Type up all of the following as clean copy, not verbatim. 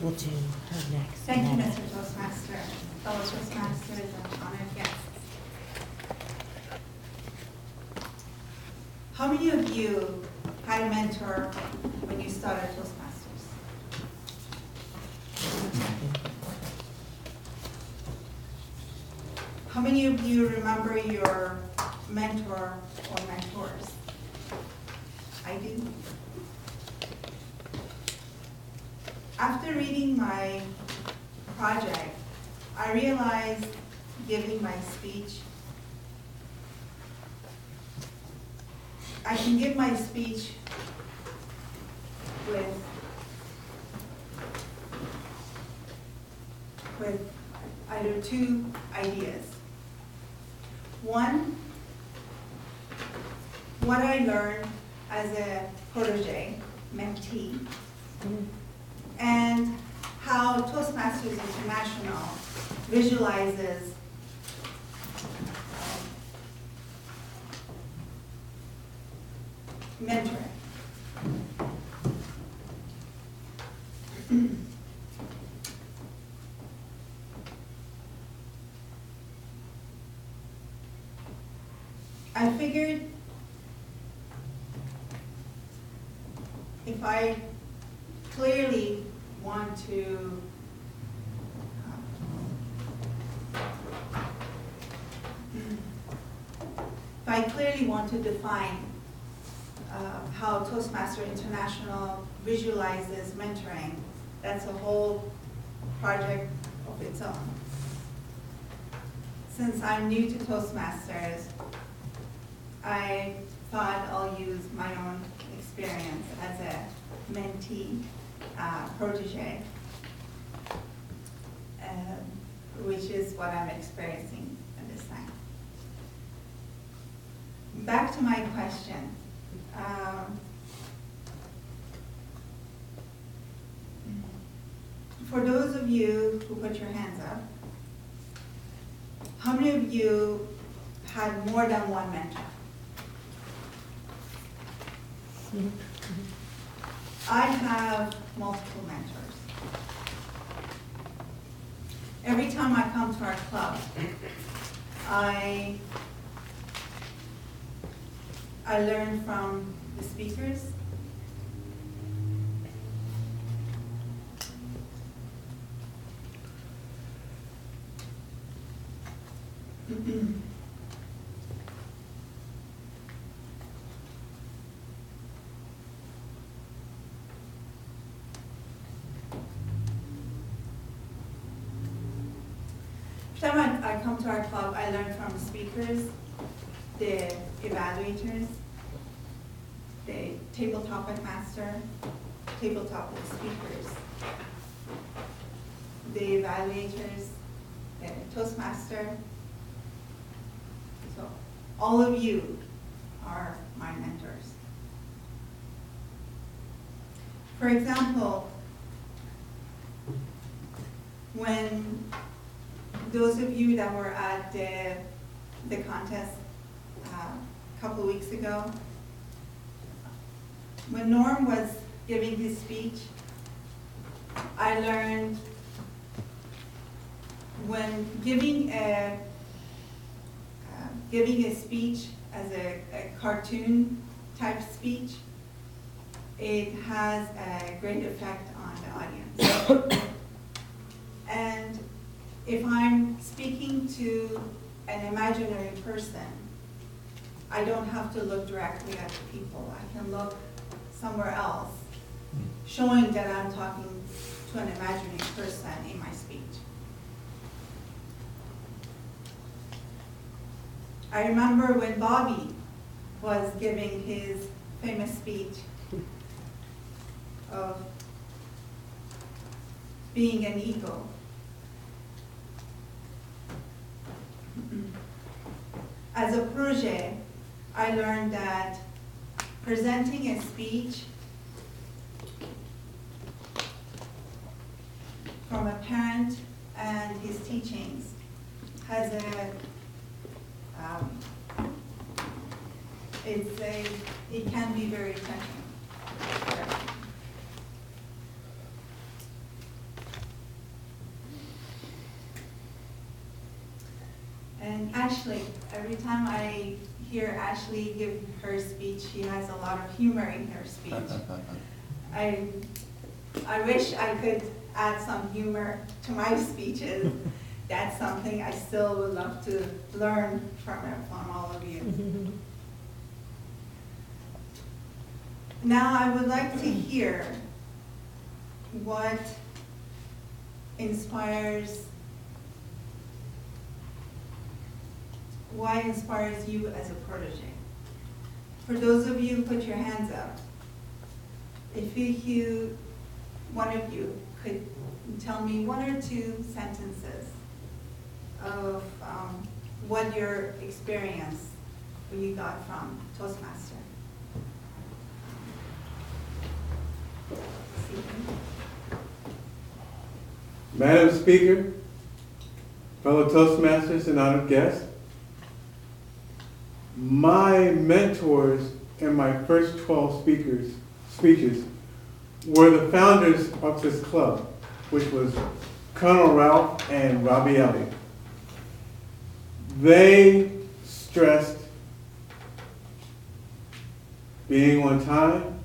We'll do her next. Thank you, Neda. Mr. Toastmaster, fellow Toastmasters, and honored guests. How many of you had a mentor when you started Toastmasters? How many of you remember your mentor or mentors? I do. After reading my project, I realized giving my speech, I can give my speech with either two ideas. One, what I learned as a protege, mentee, and how Toastmasters International visualizes mentoring. I figured if I clearly want to define how Toastmaster International visualizes mentoring, that's a whole project of its own. Since I'm new to Toastmasters, I thought I'll use my own experience as a mentee, protege, which is what I'm experiencing at this time. Back to my question. For those of you who put your hands up, how many of you had more than one mentor? I have multiple mentors. Every time I come to our club, I learn from the speakers. Every time I come to our club, I learn from speakers, the evaluators, the table topic master, table topic speakers, the evaluators, the Toastmaster. So all of you are my mentors. For example, when those of you that were at the contest a couple of weeks ago, when Norm was giving his speech, I learned when giving a speech as a cartoon type speech, it has a great effect on the audience. And if I'm speaking to an imaginary person, I don't have to look directly at the people. I can look somewhere else, showing that I'm talking to an imaginary person in my speech. I remember when Bobby was giving his famous speech of being an eagle. As a protege, I learned that presenting a speech from a parent and his teachings has it can be very touching. Ashley, every time I hear Ashley give her speech, she has a lot of humor in her speech. I wish I could add some humor to my speeches. That's something I still would love to learn from all of you. Now I would like to hear what inspires you as a protege. For those of you who put your hands up, if one of you could tell me one or two sentences of what your experience when you got from Toastmaster. Madam Speaker, fellow Toastmasters and honored guests, my mentors in my first 12 speeches were the founders of this club, which was Colonel Ralph and Robbie Elliott. They stressed being on time,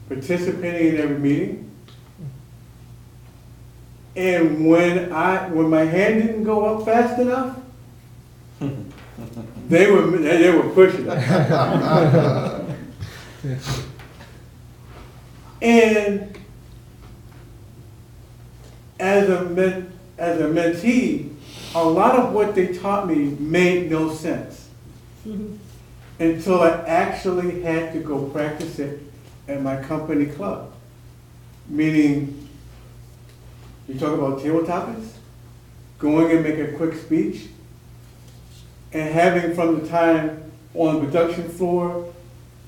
participating in every meeting, and when my hand didn't go up fast enough, they were pushing it. And as a mentee, a lot of what they taught me made no sense until I actually had to go practice it at my company club. Meaning, you talk about table topics, going and make a quick speech, and having from the time on the production floor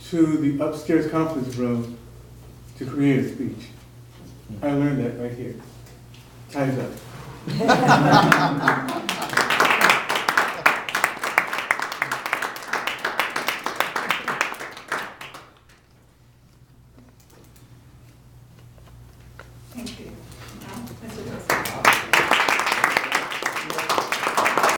to the upstairs conference room to create a speech. I learned that right here. Time's up.